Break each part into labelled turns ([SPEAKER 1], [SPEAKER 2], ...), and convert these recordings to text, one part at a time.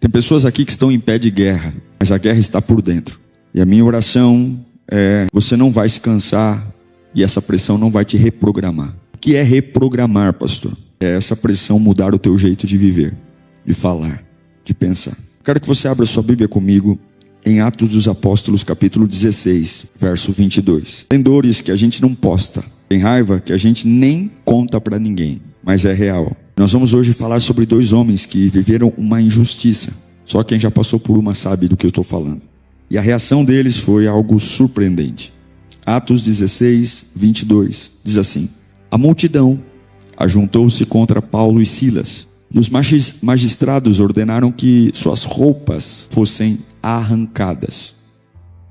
[SPEAKER 1] Tem pessoas aqui que estão em pé de guerra, mas a guerra está por dentro. E a minha oração é: você não vai se cansar e essa pressão não vai te reprogramar. O que é reprogramar, pastor? É essa pressão mudar o teu jeito de viver, de falar, de pensar. Quero que você abra sua Bíblia comigo em Atos dos Apóstolos, capítulo 16, verso 22. Tem dores que a gente não posta, tem raiva que a gente nem conta para ninguém, mas é real. Nós vamos hoje falar sobre dois homens que viveram uma injustiça. Só quem já passou por uma sabe do que eu estou falando. E a reação deles foi algo surpreendente. Atos 16, 22, diz assim: a multidão ajuntou-se contra Paulo e Silas, e os magistrados ordenaram que suas roupas fossem arrancadas,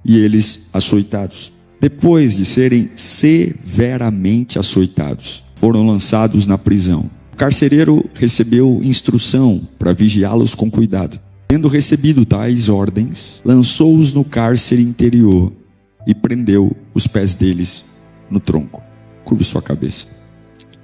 [SPEAKER 1] e eles açoitados. Depois de serem severamente açoitados, foram lançados na prisão. O carcereiro recebeu instrução para vigiá-los com cuidado. Tendo recebido tais ordens, lançou-os no cárcere interior e prendeu os pés deles no tronco. Curve sua cabeça.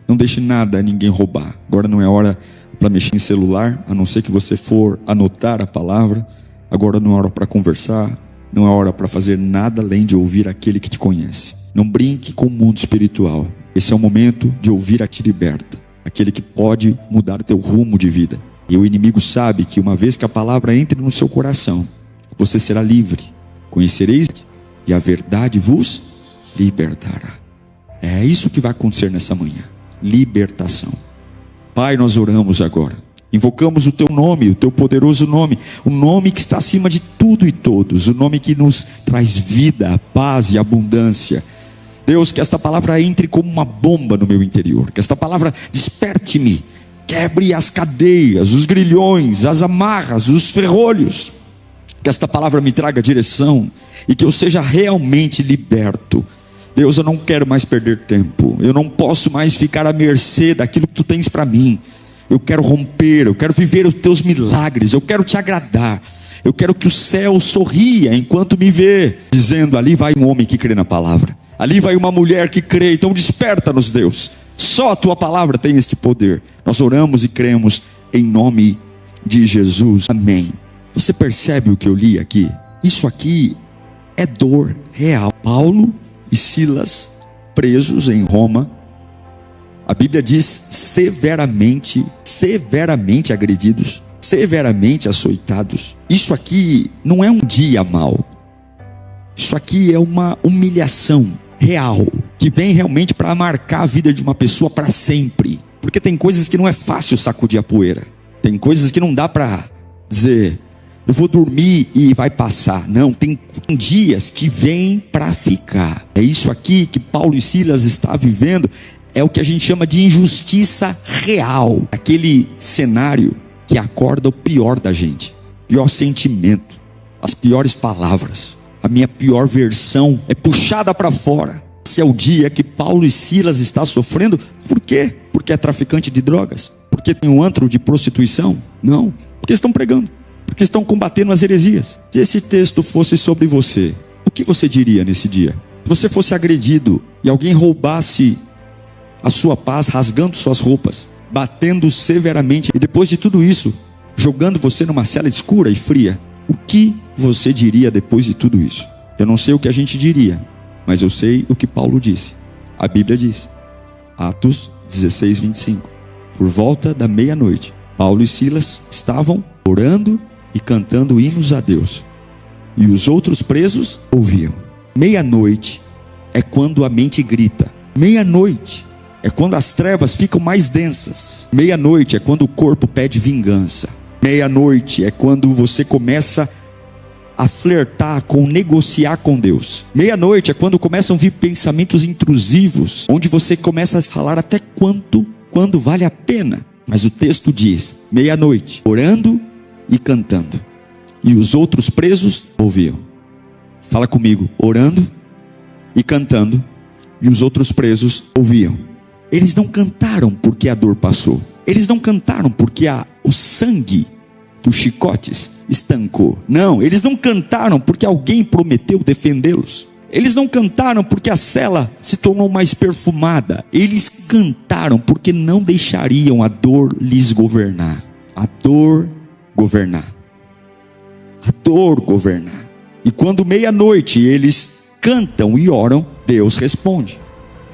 [SPEAKER 1] Não deixe nada ninguém roubar. Agora não é hora para mexer em celular, a não ser que você for anotar a palavra. Agora não é hora para conversar, não é hora para fazer nada além de ouvir aquele que te conhece. Não brinque com o mundo espiritual. Esse é o momento de ouvir a que te liberta, aquele que pode mudar teu rumo de vida. E o inimigo sabe que uma vez que a palavra entre no seu coração, você será livre. Conhecereis e a verdade vos libertará. É isso que vai acontecer nessa manhã. Libertação. Pai, nós oramos agora. Invocamos o teu nome, o teu poderoso nome, o nome que está acima de tudo e todos, o nome que nos traz vida, paz e abundância. Deus, que esta palavra entre como uma bomba no meu interior, que esta palavra desperte-me, quebre as cadeias, os grilhões, as amarras, os ferrolhos, que esta palavra me traga direção e que eu seja realmente liberto. Deus, eu não quero mais perder tempo, eu não posso mais ficar à mercê daquilo que tu tens para mim. Eu quero romper, eu quero viver os teus milagres, eu quero te agradar. Eu quero que o céu sorria enquanto me vê, dizendo: ali vai um homem que crê na palavra, ali vai uma mulher que crê. Então desperta-nos, Deus. Só a tua palavra tem este poder. Nós oramos e cremos em nome de Jesus, amém. Você percebe o que eu li aqui? Isso aqui é dor real. Paulo e Silas presos em Roma. A Bíblia diz severamente agredidos, severamente açoitados. Isso aqui não é um dia mau. Isso aqui é uma humilhação real, que vem realmente para marcar a vida de uma pessoa para sempre. Porque tem coisas que não é fácil sacudir a poeira. Tem coisas que não dá para dizer: eu vou dormir e vai passar. Não, tem dias que vêm para ficar. É isso aqui que Paulo e Silas estão vivendo. É o que a gente chama de injustiça real. Aquele cenário que acorda o pior da gente, pior sentimento, as piores palavras. A minha pior versão é puxada para fora. Esse é o dia que Paulo e Silas estão sofrendo. Por quê? Porque é traficante de drogas? Porque tem um antro de prostituição? Não, porque estão pregando, porque estão combatendo as heresias. Se esse texto fosse sobre você, o que você diria nesse dia? Se você fosse agredido e alguém roubasse a sua paz, rasgando suas roupas, batendo severamente, e depois de tudo isso, jogando você numa cela escura e fria, o que você diria depois de tudo isso? Eu não sei o que a gente diria, mas eu sei o que Paulo disse. A Bíblia diz, Atos 16, 25. Por volta da meia-noite, Paulo e Silas estavam orando e cantando hinos a Deus, e os outros presos ouviam. Meia-noite é quando a mente grita. Meia-noite é quando as trevas ficam mais densas. Meia-noite é quando o corpo pede vingança. Meia-noite é quando você começa a flertar com, negociar com Deus. Meia-noite é quando começam a vir pensamentos intrusivos, onde você começa a falar até quando vale a pena. Mas o texto diz, meia-noite, orando e cantando, e os outros presos ouviam. Fala comigo, orando e cantando, e os outros presos ouviam. Eles não cantaram porque a dor passou. Eles não cantaram porque o sangue dos chicotes estancou. Não, eles não cantaram porque alguém prometeu defendê-los. Eles não cantaram porque a cela se tornou mais perfumada. Eles cantaram porque não deixariam a dor lhes governar. A dor governar. Criador governar. E quando meia-noite eles cantam e oram, Deus responde.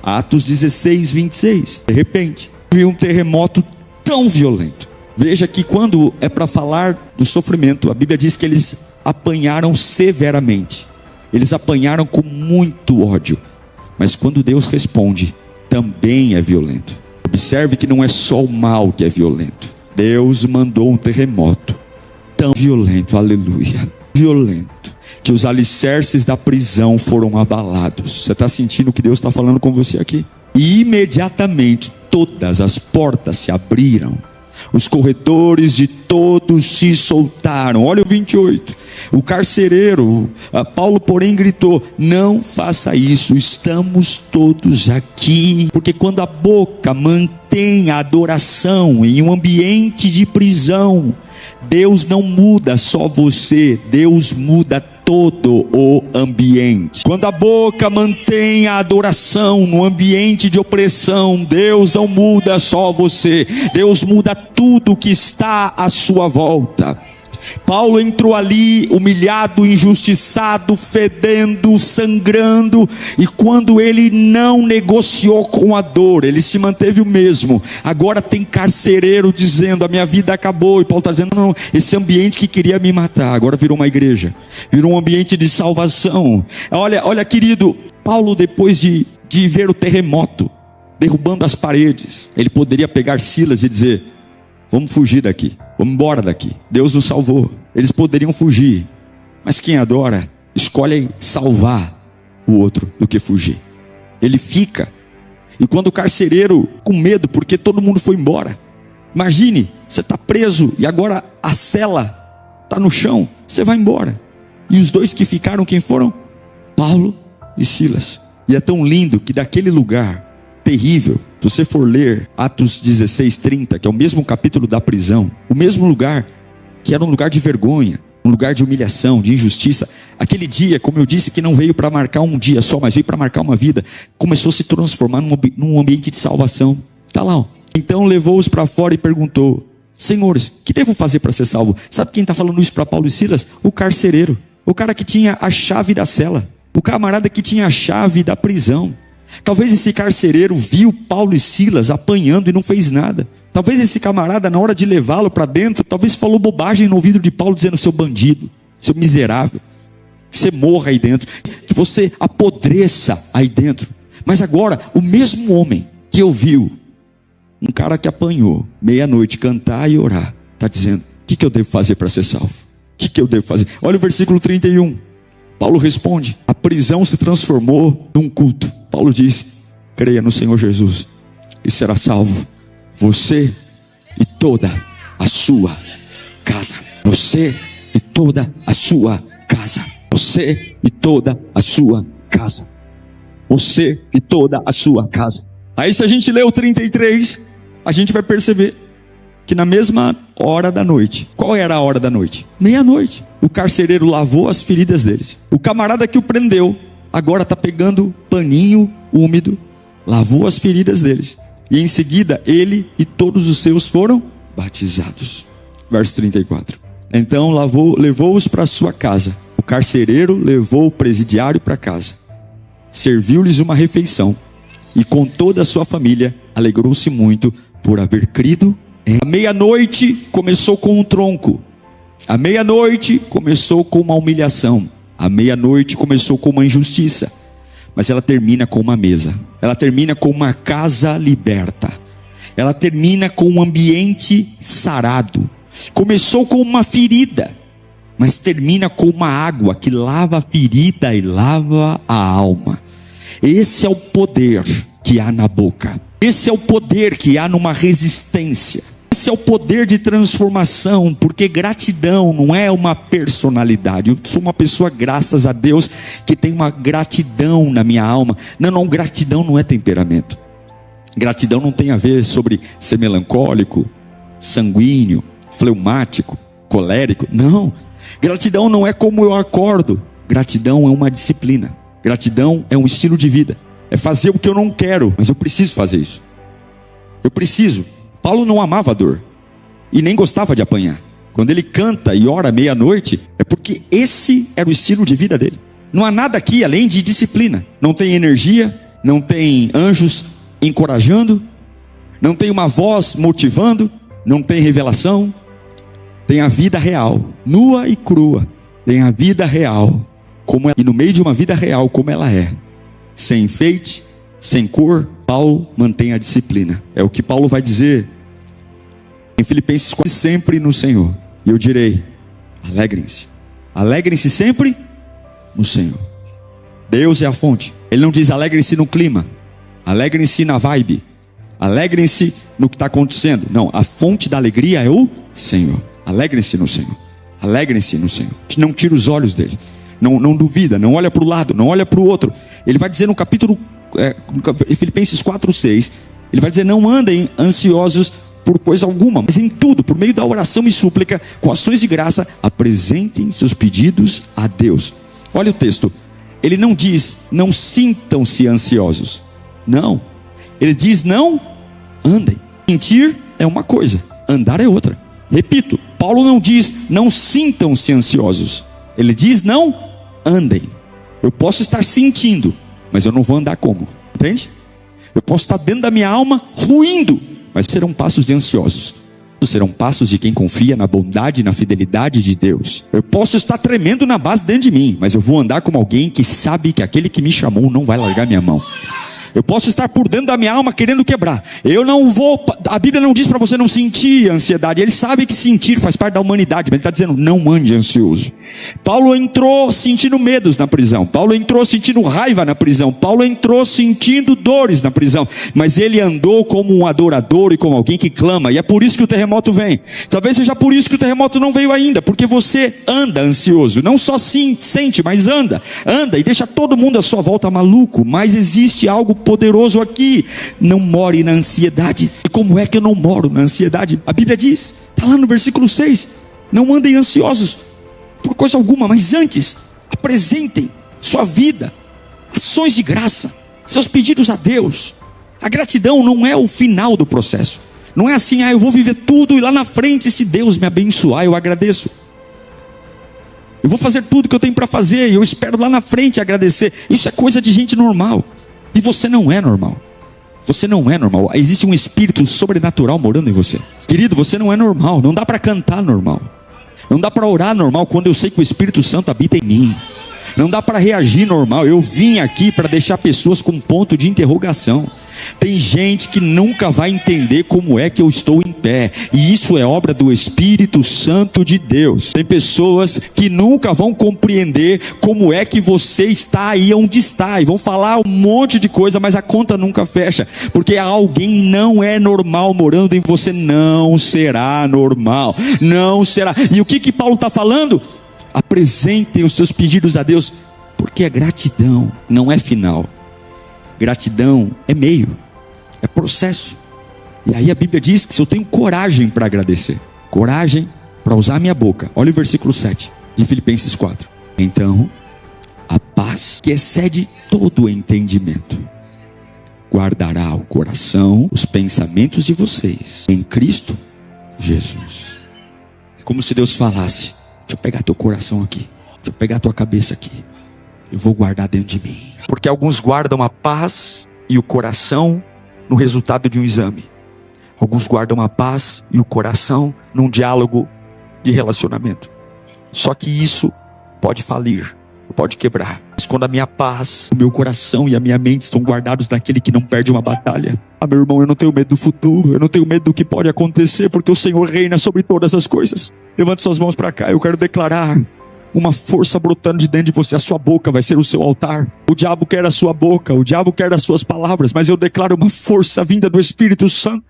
[SPEAKER 1] Atos 16, 26. De repente, viu um terremoto tão violento. Veja que quando é para falar do sofrimento, a Bíblia diz que eles apanharam severamente. Eles apanharam com muito ódio. Mas quando Deus responde, também é violento. Observe que não é só o mal que é violento. Deus mandou um terremoto tão violento, aleluia, violento, que os alicerces da prisão foram abalados. Você está sentindo o que Deus está falando com você aqui? E imediatamente todas as portas se abriram, os corredores de todos se soltaram. Olha o 28. O carcereiro, Paulo, porém, gritou: não faça isso, estamos todos aqui. Porque quando a boca mantém a adoração em um ambiente de prisão, Deus não muda só você, Deus muda todo o ambiente. Quando a boca mantém a adoração no ambiente de opressão, Deus não muda só você, Deus muda tudo que está à sua volta. Paulo entrou ali humilhado, injustiçado, fedendo, sangrando, e quando ele não negociou com a dor, ele se manteve o mesmo. Agora tem carcereiro dizendo: a minha vida acabou, e Paulo está dizendo: não, esse ambiente que queria me matar, agora virou uma igreja, virou um ambiente de salvação. Olha querido, Paulo, depois de ver o terremoto derrubando as paredes, ele poderia pegar Silas e dizer: vamos fugir daqui, vamos embora daqui, Deus nos salvou. Eles poderiam fugir, mas quem adora escolhe salvar o outro do que fugir. Ele fica. E quando o carcereiro, com medo porque todo mundo foi embora, imagine, você está preso e agora a cela está no chão, você vai embora. E os dois que ficaram, quem foram? Paulo e Silas. E é tão lindo que daquele lugar terrível, se você for ler Atos 16, 30, que é o mesmo capítulo da prisão, o mesmo lugar que era um lugar de vergonha, um lugar de humilhação, de injustiça, aquele dia, como eu disse, que não veio para marcar um dia só, mas veio para marcar uma vida, começou a se transformar num ambiente de salvação. Está lá, ó. Então levou-os para fora e perguntou: senhores, o que devo fazer para ser salvo? Sabe quem está falando isso para Paulo e Silas? O carcereiro, o cara que tinha a chave da cela, o camarada que tinha a chave da prisão. Talvez esse carcereiro viu Paulo e Silas apanhando e não fez nada. Talvez esse camarada, na hora de levá-lo para dentro, talvez falou bobagem no ouvido de Paulo, dizendo: seu bandido, seu miserável, que você morra aí dentro, que você apodreça aí dentro. Mas agora, o mesmo homem que ouviu um cara que apanhou meia-noite cantar e orar, está dizendo: o que eu devo fazer para ser salvo? O que eu devo fazer? Olha o versículo 31. Paulo responde: a prisão se transformou num culto. Paulo diz: creia no Senhor Jesus e será salvo, você e toda a sua casa. Você e toda a sua casa. Você e toda a sua casa. Você e toda a sua casa. Aí, se a gente ler o 33, a gente vai perceber que na mesma hora da noite, qual era a hora da noite? Meia-noite. O carcereiro lavou as feridas deles. O camarada que o prendeu agora está pegando paninho úmido, lavou as feridas deles, e em seguida ele e todos os seus foram batizados. Verso 34. Então levou-os para sua casa. O carcereiro levou o presidiário para casa, serviu-lhes uma refeição, e com toda a sua família alegrou-se muito por haver crido. A meia-noite começou com um tronco. A meia-noite começou com uma humilhação. A meia-noite começou com uma injustiça. Mas ela termina com uma mesa. Ela termina com uma casa liberta. Ela termina com um ambiente sarado. Começou com uma ferida, mas termina com uma água que lava a ferida e lava a alma. Esse é o poder que há na boca. Esse é o poder que há numa resistência. Esse é o poder de transformação, porque gratidão não é uma personalidade. Eu sou uma pessoa, graças a Deus, que tem uma gratidão na minha alma. Não, gratidão não é temperamento. Gratidão não tem a ver sobre ser melancólico, sanguíneo, fleumático, colérico. Não, gratidão não é como eu acordo. Gratidão é uma disciplina. Gratidão é um estilo de vida. É fazer o que eu não quero, mas eu preciso fazer isso. Eu preciso. Paulo não amava a dor e nem gostava de apanhar. Quando ele canta e ora meia-noite, é porque esse era o estilo de vida dele. Não há nada aqui além de disciplina. Não tem energia, não tem anjos encorajando, não tem uma voz motivando, não tem revelação. Tem a vida real, nua e crua. Tem a vida real, e no meio de uma vida real como ela é, sem enfeite, sem cor, Paulo mantém a disciplina. É o que Paulo vai dizer em Filipenses 4, sempre no Senhor. E eu direi, alegrem-se. Alegrem-se sempre no Senhor. Deus é a fonte. Ele não diz alegrem-se no clima, alegrem-se na vibe, alegrem-se no que está acontecendo. Não, a fonte da alegria é o Senhor. Alegrem-se no Senhor. Alegrem-se no Senhor. Não tira os olhos dele. Não duvida, não olha para o lado, não olha para o outro. Ele vai dizer no capítulo Filipenses 4:6, ele vai dizer, não andem ansiosos por coisa alguma, mas em tudo, por meio da oração e súplica, com ações de graça, apresentem seus pedidos a Deus. Olha o texto, ele não diz, não sintam-se ansiosos. Não, ele diz, não andem. Sentir é uma coisa, andar é outra. Repito, Paulo não diz, não sintam-se ansiosos. Ele diz, não andem. Eu posso estar sentindo, mas eu não vou andar como? Entende? Eu posso estar dentro da minha alma ruindo, mas serão passos de ansiosos. Serão passos de quem confia na bondade e na fidelidade de Deus. Eu posso estar tremendo na base dentro de mim, mas eu vou andar como alguém que sabe que aquele que me chamou não vai largar minha mão. Eu posso estar por dentro da minha alma querendo quebrar. Eu não vou, a Bíblia não diz para você não sentir ansiedade. Ele sabe que sentir faz parte da humanidade, mas ele está dizendo, não ande ansioso. Paulo entrou sentindo medos na prisão. Paulo entrou sentindo raiva na prisão. Paulo entrou sentindo dores na prisão. Mas ele andou como um adorador e como alguém que clama. E é por isso que o terremoto vem. Talvez seja por isso que o terremoto não veio ainda. Porque você anda ansioso. Não só sente, mas anda. Anda e deixa todo mundo à sua volta maluco. Mas existe algo poderoso aqui. Não more na ansiedade. E como é que eu não moro na ansiedade? A Bíblia diz, está lá no versículo 6, não andem ansiosos por coisa alguma, mas antes apresentem sua vida, ações de graça, seus pedidos a Deus. A gratidão não é o final do processo. Não é assim, eu vou viver tudo e lá na frente, se Deus me abençoar, eu agradeço. Eu vou fazer tudo que eu tenho para fazer e eu espero lá na frente agradecer. Isso é coisa de gente normal. E você não é normal. Você não é normal. Existe um espírito sobrenatural morando em você. Querido, você não é normal. Não dá para cantar normal. Não dá para orar normal quando eu sei que o Espírito Santo habita em mim. Não dá para reagir normal. Eu vim aqui para deixar pessoas com ponto de interrogação. Tem gente que nunca vai entender como é que eu estou em pé. E isso é obra do Espírito Santo de Deus. Tem pessoas que nunca vão compreender como é que você está aí onde está. E vão falar um monte de coisa, mas a conta nunca fecha. Porque alguém não é normal morando em você. Não será normal. Não será. E o que Paulo está falando? Apresentem os seus pedidos a Deus. Porque a gratidão não é final. Gratidão é meio, é processo. E aí a Bíblia diz que se eu tenho coragem para agradecer, coragem para usar a minha boca. Olha o versículo 7 de Filipenses 4. Então, a paz que excede todo o entendimento guardará o coração, os pensamentos de vocês em Cristo Jesus. Como se Deus falasse, deixa eu pegar teu coração aqui, deixa eu pegar tua cabeça aqui, eu vou guardar dentro de mim. Porque alguns guardam a paz e o coração no resultado de um exame. Alguns guardam a paz e o coração num diálogo de relacionamento. Só que isso pode falir, pode quebrar. Mas quando a minha paz, o meu coração e a minha mente estão guardados naquele que não perde uma batalha. Meu irmão, eu não tenho medo do futuro, eu não tenho medo do que pode acontecer, porque o Senhor reina sobre todas as coisas. Levante suas mãos para cá, eu quero declarar uma força brotando de dentro de você. A sua boca vai ser o seu altar. O diabo quer a sua boca, o diabo quer as suas palavras, mas eu declaro uma força vinda do Espírito Santo.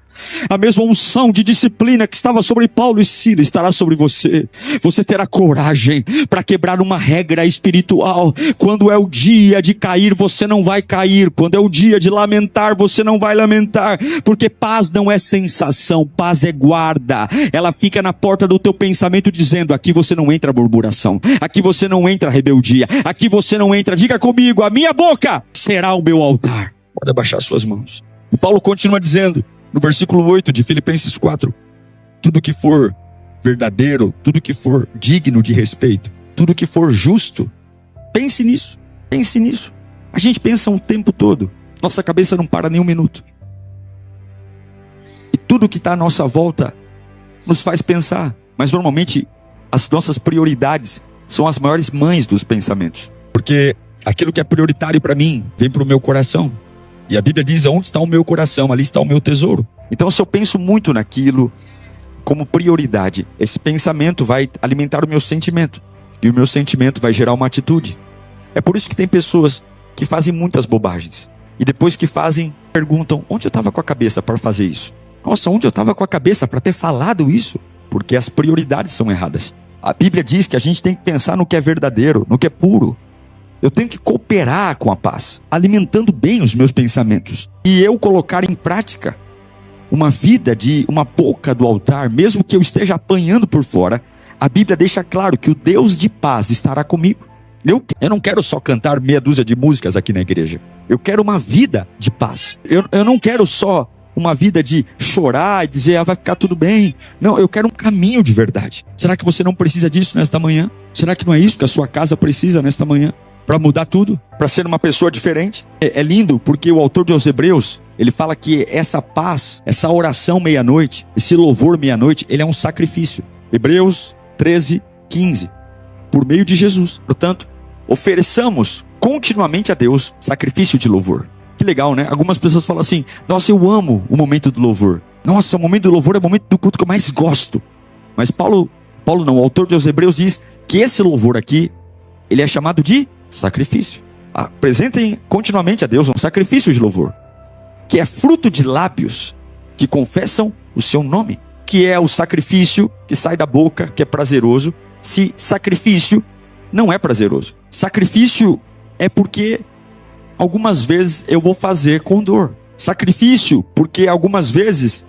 [SPEAKER 1] A mesma unção de disciplina que estava sobre Paulo e Silas estará sobre você. Você terá coragem para quebrar uma regra espiritual. Quando é o dia de cair, você não vai cair. Quando é o dia de lamentar, você não vai lamentar. Porque paz não é sensação, paz é guarda. Ela fica na porta do teu pensamento dizendo, aqui você não entra murmuração, aqui você não entra rebeldia, aqui você não entra, diga comigo, a minha boca será o meu altar. Pode abaixar suas mãos. E Paulo continua dizendo, no versículo 8 de Filipenses 4, tudo que for verdadeiro, tudo que for digno de respeito, tudo que for justo, pense nisso, pense nisso. A gente pensa o tempo todo, nossa cabeça não para nem um minuto. E tudo que está à nossa volta nos faz pensar, mas normalmente as nossas prioridades são as maiores mães dos pensamentos. Porque aquilo que é prioritário para mim vem para o meu coração. E a Bíblia diz: onde está o meu coração, ali está o meu tesouro. Então, se eu penso muito naquilo como prioridade, esse pensamento vai alimentar o meu sentimento. E o meu sentimento vai gerar uma atitude. É por isso que tem pessoas que fazem muitas bobagens. E depois que fazem, perguntam: onde eu estava com a cabeça para fazer isso? Nossa, onde eu estava com a cabeça para ter falado isso? Porque as prioridades são erradas. A Bíblia diz que a gente tem que pensar no que é verdadeiro, no que é puro. Eu tenho que cooperar com a paz, alimentando bem os meus pensamentos. E eu colocar em prática uma vida de uma boca do altar, mesmo que eu esteja apanhando por fora, a Bíblia deixa claro que o Deus de paz estará comigo. Eu não quero só cantar meia dúzia de músicas aqui na igreja. Eu quero uma vida de paz. Eu não quero só uma vida de chorar e dizer: vai ficar tudo bem. Não, eu quero um caminho de verdade. Será que você não precisa disso nesta manhã? Será que não é isso que a sua casa precisa nesta manhã? Para mudar tudo? Para ser uma pessoa diferente? É lindo porque o autor de Hebreus, ele fala que essa paz, essa oração meia-noite, esse louvor meia-noite, ele é um sacrifício. Hebreus 13:15. Por meio de Jesus. Portanto, ofereçamos continuamente a Deus sacrifício de louvor. Que legal, né? Algumas pessoas falam assim: nossa, eu amo o momento do louvor. Nossa, o momento do louvor é o momento do culto que eu mais gosto. Mas Paulo não, o autor de Hebreus diz que esse louvor aqui, ele é chamado de sacrifício. Apresentem continuamente a Deus um sacrifício de louvor, que é fruto de lábios que confessam o seu nome, que é o sacrifício que sai da boca, que é prazeroso. Se sacrifício não é prazeroso, sacrifício é porque algumas vezes eu vou fazer com dor. Sacrifício porque algumas vezes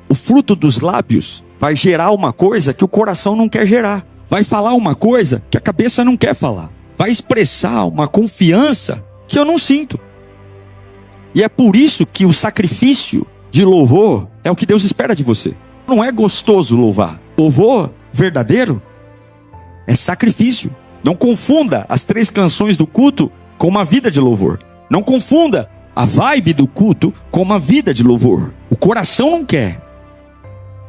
[SPEAKER 1] o fruto dos lábios vai gerar uma coisa que o coração não quer gerar, vai falar uma coisa que a cabeça não quer falar, vai expressar uma confiança que eu não sinto. E é por isso que o sacrifício de louvor é o que Deus espera de você. Não é gostoso louvar. Louvor verdadeiro é sacrifício. Não confunda as 3 canções do culto com uma vida de louvor. Não confunda a vibe do culto com uma vida de louvor. O coração não quer,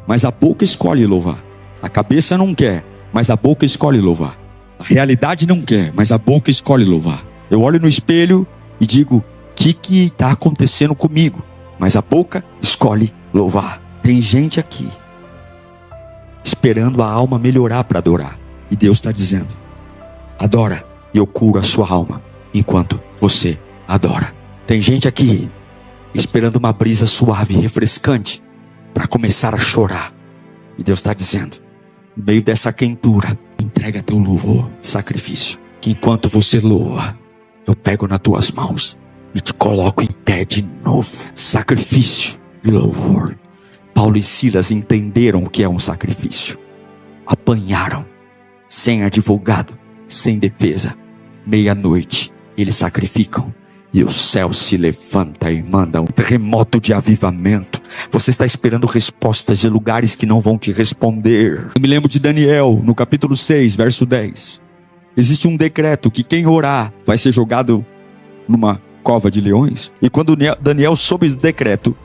[SPEAKER 1] mas a boca escolhe louvar. A cabeça não quer, mas a boca escolhe louvar. A realidade não quer, mas a boca escolhe louvar. Eu olho no espelho e digo: o que está acontecendo comigo? Mas a boca escolhe louvar. Tem gente aqui esperando a alma melhorar para adorar. E Deus está dizendo: adora e eu curo a sua alma enquanto você adora. Tem gente aqui esperando uma brisa suave, refrescante, para começar a chorar. E Deus está dizendo: no meio dessa quentura, entrega teu louvor, sacrifício, que enquanto você louva, eu pego nas tuas mãos e te coloco em pé de novo. Sacrifício e louvor. Paulo e Silas entenderam o que é um sacrifício. Apanharam, sem advogado, sem defesa. Meia-noite, eles sacrificam. E o céu se levanta e manda um terremoto de avivamento. Você está esperando respostas de lugares que não vão te responder. Eu me lembro de Daniel, no capítulo 6, verso 10. Existe um decreto que quem orar vai ser jogado numa cova de leões. E quando Daniel soube do decreto,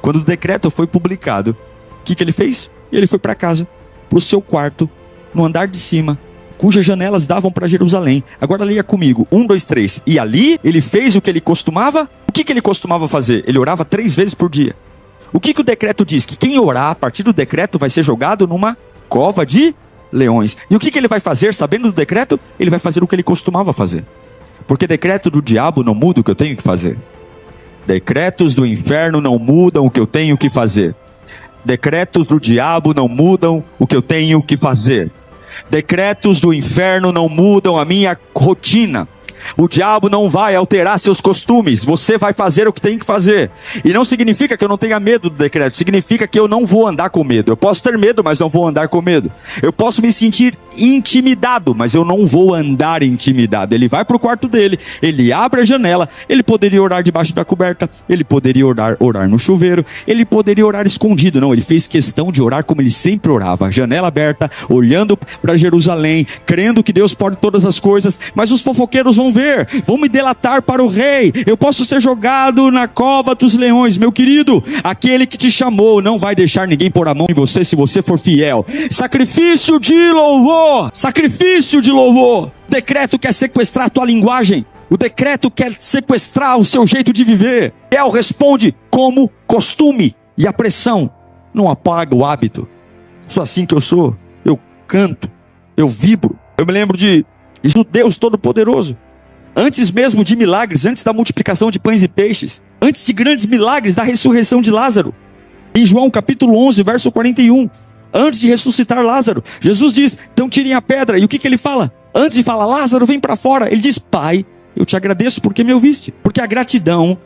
[SPEAKER 1] quando o decreto foi publicado, o que ele fez? Ele foi para casa, para o seu quarto, no andar de cima, cujas janelas davam para Jerusalém. Agora leia comigo, 1, 2, 3. E ali ele fez o que ele costumava. O que ele costumava fazer? Ele orava 3 vezes por dia. O que o decreto diz? Que quem orar a partir do decreto vai ser jogado numa cova de leões. E o que ele vai fazer sabendo do decreto? Ele vai fazer o que ele costumava fazer. Porque decreto do diabo não muda o que eu tenho que fazer. Decretos do inferno não mudam o que eu tenho que fazer. Decretos do diabo não mudam o que eu tenho que fazer. Decretos do inferno não mudam a minha rotina. O diabo não vai alterar seus costumes. Você vai fazer o que tem que fazer. E não significa que eu não tenha medo do decreto. Significa que eu não vou andar com medo. Eu posso ter medo, mas não vou andar com medo. Eu posso me sentir intimidado, mas eu não vou andar intimidado. Ele vai para o quarto dele, ele abre a janela, ele poderia orar debaixo da coberta, ele poderia orar no chuveiro, ele poderia orar escondido. Não, ele fez questão de orar como ele sempre orava, janela aberta, olhando para Jerusalém, crendo que Deus pode todas as coisas. Mas os fofoqueiros vão ver, vão me delatar para o rei. Eu posso ser jogado na cova dos leões. Meu querido, aquele que te chamou não vai deixar ninguém pôr a mão em você se você for fiel. Sacrifício de louvor, sacrifício de louvor. O decreto quer sequestrar a tua linguagem. O decreto quer sequestrar o seu jeito de viver. El responde como costume. E a pressão não apaga o hábito. Sou assim que eu sou. Eu canto, eu vibro. Eu me lembro de Deus Todo-Poderoso. Antes mesmo de milagres, antes da multiplicação de pães e peixes, antes de grandes milagres, da ressurreição de Lázaro. Em João capítulo 11, verso 41. Antes de ressuscitar Lázaro, Jesus diz, então tirem a pedra. E o que ele fala? Antes de falar, Lázaro, vem para fora. Ele diz, Pai, eu te agradeço porque me ouviste. Porque a gratidão,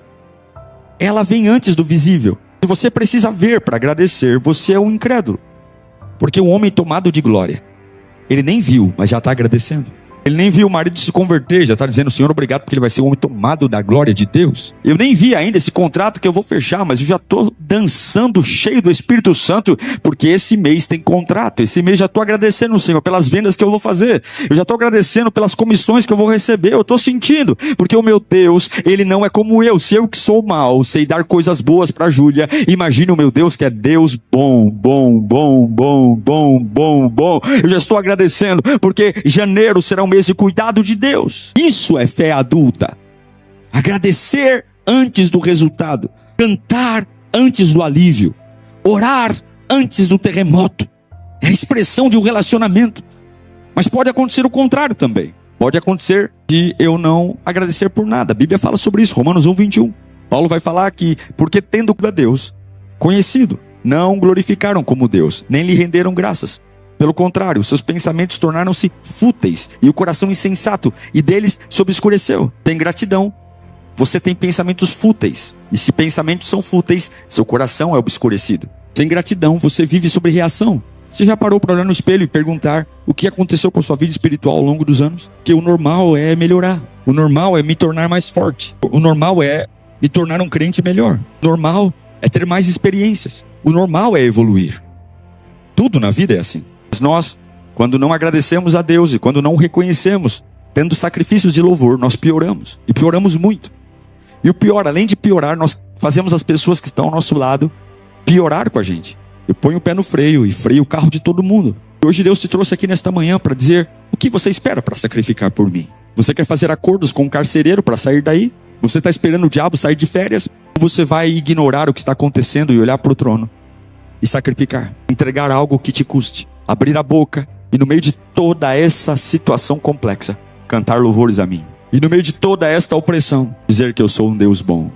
[SPEAKER 1] ela vem antes do visível. Se você precisa ver para agradecer, você é um incrédulo. Porque um homem tomado de glória, ele nem viu, mas já está agradecendo. Ele nem viu o marido se converter, já está dizendo, Senhor, obrigado, porque ele vai ser um homem tomado da glória de Deus. Eu nem vi ainda esse contrato que eu vou fechar, mas eu já estou dançando cheio do Espírito Santo, porque esse mês tem contrato. Esse mês já estou agradecendo, Senhor, pelas vendas que eu vou fazer. Eu já estou agradecendo pelas comissões que eu vou receber. Eu estou sentindo, porque o meu Deus, ele não é como eu. Se eu que sou mau, sei dar coisas boas para a Júlia, imagine o meu Deus que é Deus bom, bom, bom, bom, bom, bom, bom. Eu já estou agradecendo, porque janeiro será um mês de cuidado de Deus. Isso é fé adulta. Agradecer antes do resultado, cantar antes do alívio, orar antes do terremoto. É a expressão de um relacionamento. Mas pode acontecer o contrário também. Pode acontecer de eu não agradecer por nada. A Bíblia fala sobre isso, Romanos 1, 21. Paulo vai falar que, porque tendo a Deus conhecido, não glorificaram como Deus, nem lhe renderam graças. Pelo contrário, seus pensamentos tornaram-se fúteis e o coração insensato, e deles se obscureceu. Tem gratidão, você tem pensamentos fúteis. E se pensamentos são fúteis, seu coração é obscurecido. Sem gratidão, você vive sobre reação. Você já parou para olhar no espelho e perguntar o que aconteceu com a sua vida espiritual ao longo dos anos? Que o normal é melhorar. O normal é me tornar mais forte. O normal é me tornar um crente melhor. O normal é ter mais experiências. O normal é evoluir. Tudo na vida é assim. Nós, quando não agradecemos a Deus e quando não o reconhecemos, tendo sacrifícios de louvor, nós pioramos. E pioramos muito. E o pior, além de piorar, nós fazemos as pessoas que estão ao nosso lado piorar com a gente. Eu ponho o pé no freio e freio o carro de todo mundo. E hoje Deus te trouxe aqui nesta manhã para dizer, o que você espera para sacrificar por mim? Você quer fazer acordos com o carcereiro para sair daí? Você está esperando o diabo sair de férias? Ou você vai ignorar o que está acontecendo e olhar para o trono e sacrificar? Entregar algo que te custe. Abrir a boca e no meio de toda essa situação complexa, cantar louvores a mim. E no meio de toda esta opressão, dizer que eu sou um Deus bom.